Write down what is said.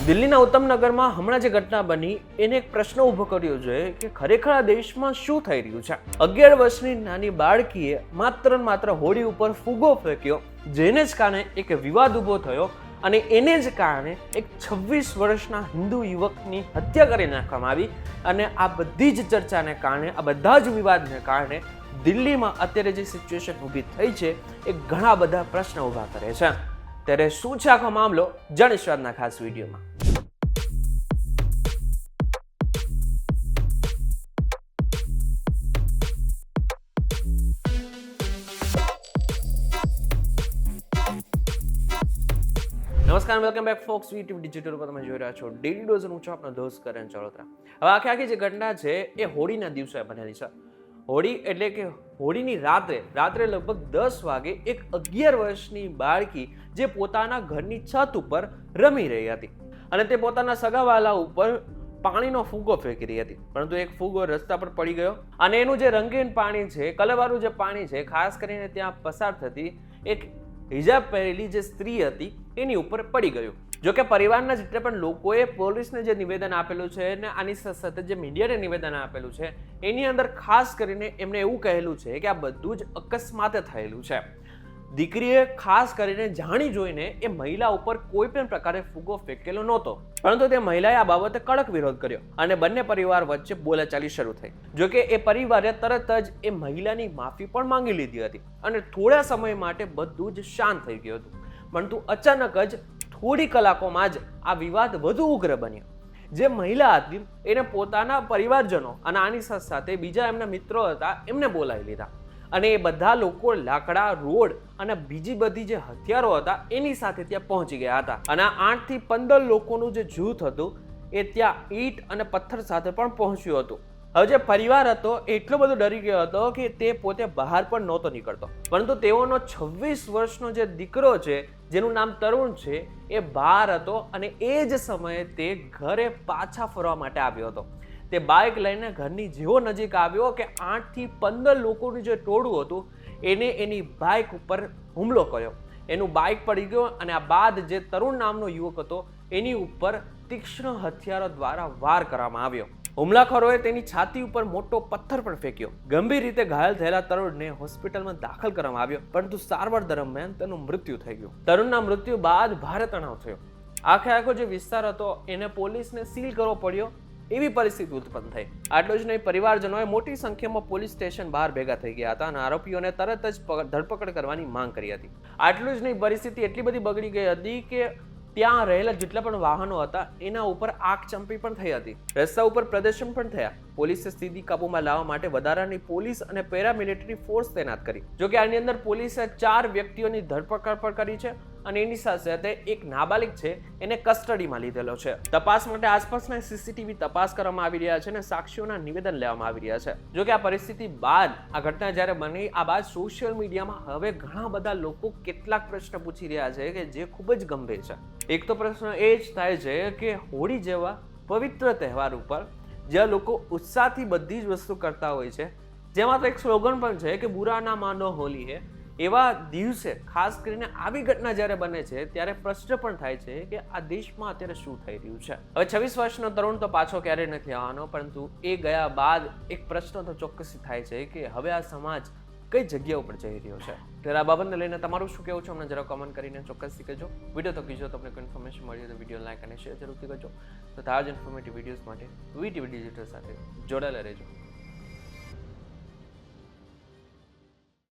દિલ્હીના ઉત્તમનગરમાં હમણાં જે ઘટના બની એને એક પ્રશ્ન ઊભો કર્યો છે કે ખરેખર આ દેશમાં શું થઈ રહ્યું છે। 11 વર્ષની નાની બાળકીએ માત્ર ને માત્ર હોડી ઉપર ફુગ્ગો ફેંક્યો, જેને જ કારણે એક વિવાદ ઊભો થયો અને એને જ કારણે એક 26 વર્ષના હિન્દુ યુવકની હત્યા કરી નાખવામાં આવી। અને આ બધી જ ચર્ચાને કારણે, આ બધા જ વિવાદને કારણે દિલ્હીમાં અત્યારે જે સિચ્યુએશન ઊભી થઈ છે એ ઘણા બધા પ્રશ્ન ઊભા કરે છે। ત્યારે શું છે આખો મામલો, જાણીશું આજના ખાસ વિડીયોમાં। નમસ્કાર, welcome back fox VTV digital પર તમે જોઈ રહ્યા છો ડેલી ડોઝ। હું છું આપનો દોસ્ત કરણ ચરોતરા। હવે આખી જે ઘટના છે એ હોળીના દિવસે બનેલી છે। હોળી એટલે કે હોળીની રાત્રે લગભગ 10 વાગે એક 11 વર્ષની બાળકી જે પોતાના ઘરની છત ઉપર રમી રહી હતી અને તે પોતાના સગાવાલા ઉપર પાણીનો ફુગ્ગો ફેંકી રહી હતી, પરંતુ એક ફુગ્ગો રસ્તા પર પડી ગયો અને એનું જે રંગીન પાણી છે, કલરવાળું જે પાણી છે, ખાસ કરીને ત્યાં પસાર થતી એક હિજાબ પહેરેલી જે સ્ત્રી હતી એની ઉપર પડી ગયું। જો કે પરિવારના જેટલા પણ લોકોએ પોલીસને જે નિવેદન આપેલું છે અને આની સાથે જે મીડિયાને નિવેદન આપેલું છે એની અંદર ખાસ કરીને એમણે એવું કહેલું છે કે આ બધું જ અકસ્માતે થયેલું છે। દીકરીએ ખાસ કરીને જાણી જોઈને એ મહિલા ઉપર કોઈ પણ પ્રકારે ફુગ્ગો ફેંકેલો નહોતો, પરંતુ તે મહિલાએ આ બાબતે કડક વિરોધ કર્યો અને બંને પરિવાર વચ્ચે બોલાચાલી શરૂ થઈ। જો કે એ પરિવારે તરત જ એ મહિલાની માફી પણ માંગી લીધી હતી અને થોડા સમય માટે બધું જ શાંત થઈ ગયું હતું, પરંતુ અચાનક જ થોડી કલાકોમાં જ આ વિવાદ વધુ ઉગ્ર બન્યો। જે મહિલા હતી એને પોતાના પરિવારજનો અને આની સાથે બીજા એમના મિત્રો હતા એમને બોલાવી લીધા અને એ બધા લોકો લાકડા, રોડ અને બીજી બધી જે હથિયારો હતા એની સાથે ત્યાં પહોંચી ગયા હતા અને 8 થી 15 લોકોનું જે જૂથ હતું એ ત્યાં ઈંટ અને પથ્થર સાથે પણ પહોંચ્યું હતું। હવે જે પરિવાર હતો એટલો બધો ડરી ગયો હતો કે તે પોતે બહાર પણ નહોતો નીકળતો, પરંતુ તેઓનો 26 વર્ષનો જે દીકરો છે જેનું નામ તરુણ છે એ બહાર હતો અને એ જ સમયે તે ઘરે પાછા ફરવા માટે આવ્યો હતો। તે બાઇક લઈને ઘરની જેવો નજીક આવ્યો કે 8 થી 15 લોકોનું જે ટોળું હતું એને એની બાઇક ઉપર હુમલો કર્યો। એનું બાઇક પડી ગયો અને આ બાદ જે તરુણ નામનો યુવક હતો એની ઉપર તીક્ષ્ણ હથિયારો દ્વારા વાર કરવામાં આવ્યો। હુમલાખોરોએ તેની છાતી ઉપર મોટો પથ્થર પણ ફેંક્યો। ગંભીર રીતે ઘાયલ થયેલા તરુણને હોસ્પિટલમાં દાખલ કરવામાં આવ્યો, પરંતુ સારવાર દરમિયાન તેનું મૃત્યુ થઈ ગયું। તરુણના મૃત્યુ બાદ ભારે તણાવ થયો। આખો જે વિસ્તાર હતો એને પોલીસને સીલ કરવો પડ્યો એવી પરિસ્થિતિ ઉત્પન્ન થઈ। આટલું જ નહીં, પરિવારજનોએ મોટી સંખ્યામાં પોલીસ સ્ટેશન બહાર ભેગા થઈ ગયા હતા અને આરોપીઓને તરત જ ધરપકડ કરવાની માંગ કરી હતી। આટલું જ નહીં, પરિસ્થિતિ એટલી બધી બગડી ગઈ હતી કે ત્યાં રહેલા જેટલા પણ વાહનો હતા એના ઉપર આગચંપી પણ થઈ હતી, રસ્તા ઉપર પ્રદર્શન પણ થયા। પોલીસે સ્થિતિ કાબૂમાં લાવવા માટે વધારાની પોલીસ અને પેરામિલિટરી ફોર્સ તૈનાત કરી। જો કે આની અંદર પોલીસે 4 વ્યક્તિઓની ધરપકડ પણ કરી છે અને એની સાથે એક નાબાલિગ છે એને કસ્ટડીમાં લીધેલો છે। તપાસ માટે આસપાસના સીસીટીવી તપાસ કરવામાં આવી રહ્યા છે અને સાક્ષીઓના નિવેદન લેવામાં આવી રહ્યા છે। જો કે આ પરિસ્થિતિ બાદ, આ ઘટના જ્યારે બની આ બાદ સોશિયલ મીડિયામાં હવે ઘણા બધા લોકો કેટલાક પ્રશ્ન પૂછી રહ્યા છે કે જે ખૂબ જ ગંભીર છે। એક તો પ્રશ્ન એ જ થાય છે કે હોળી જેવા પવિત્ર તહેવાર ઉપર જ્યાં લોકો ઉત્સાહથી બધી જ વસ્તુ કરતા હોય છે, જેમાં તો એક સ્લોગન પણ છે કે બુરા ના માનો હોલી હે, એવા દિવસે ખાસ કરીને આવી ઘટના જ્યારે બને છે ત્યારે પ્રશ્ન પણ થાય છે કે આ દેશમાં અત્યારે શું થઈ રહ્યું છે। હવે 26 વર્ષનો તરુણ તો પાછો ક્યારેય નથી આવવાનો, પરંતુ એ ગયા બાદ એક પ્રશ્ન તો ચોક્કસ થાય છે કે હવે આ સમાજ કઈ જગ્યા ઉપર જઈ રહ્યો છે। ત્યારે આ બાબતને લઈને તમારું શું કહેવું છે અમને જરા કમેન્ટ કરીને ચોક્કસથી કહેજો। વિડીયો તો કીજો, તમને કોઈ ઇન્ફોર્મેશન મળી તો વિડીયો લાઈક અને શેર જરૂરથી કરજો। તો તાજા ઇન્ફોર્મેટિવ વિડીયોઝ માટે વીટીવી ડિજિટલ સાથે જોડાયેલા રહેજો।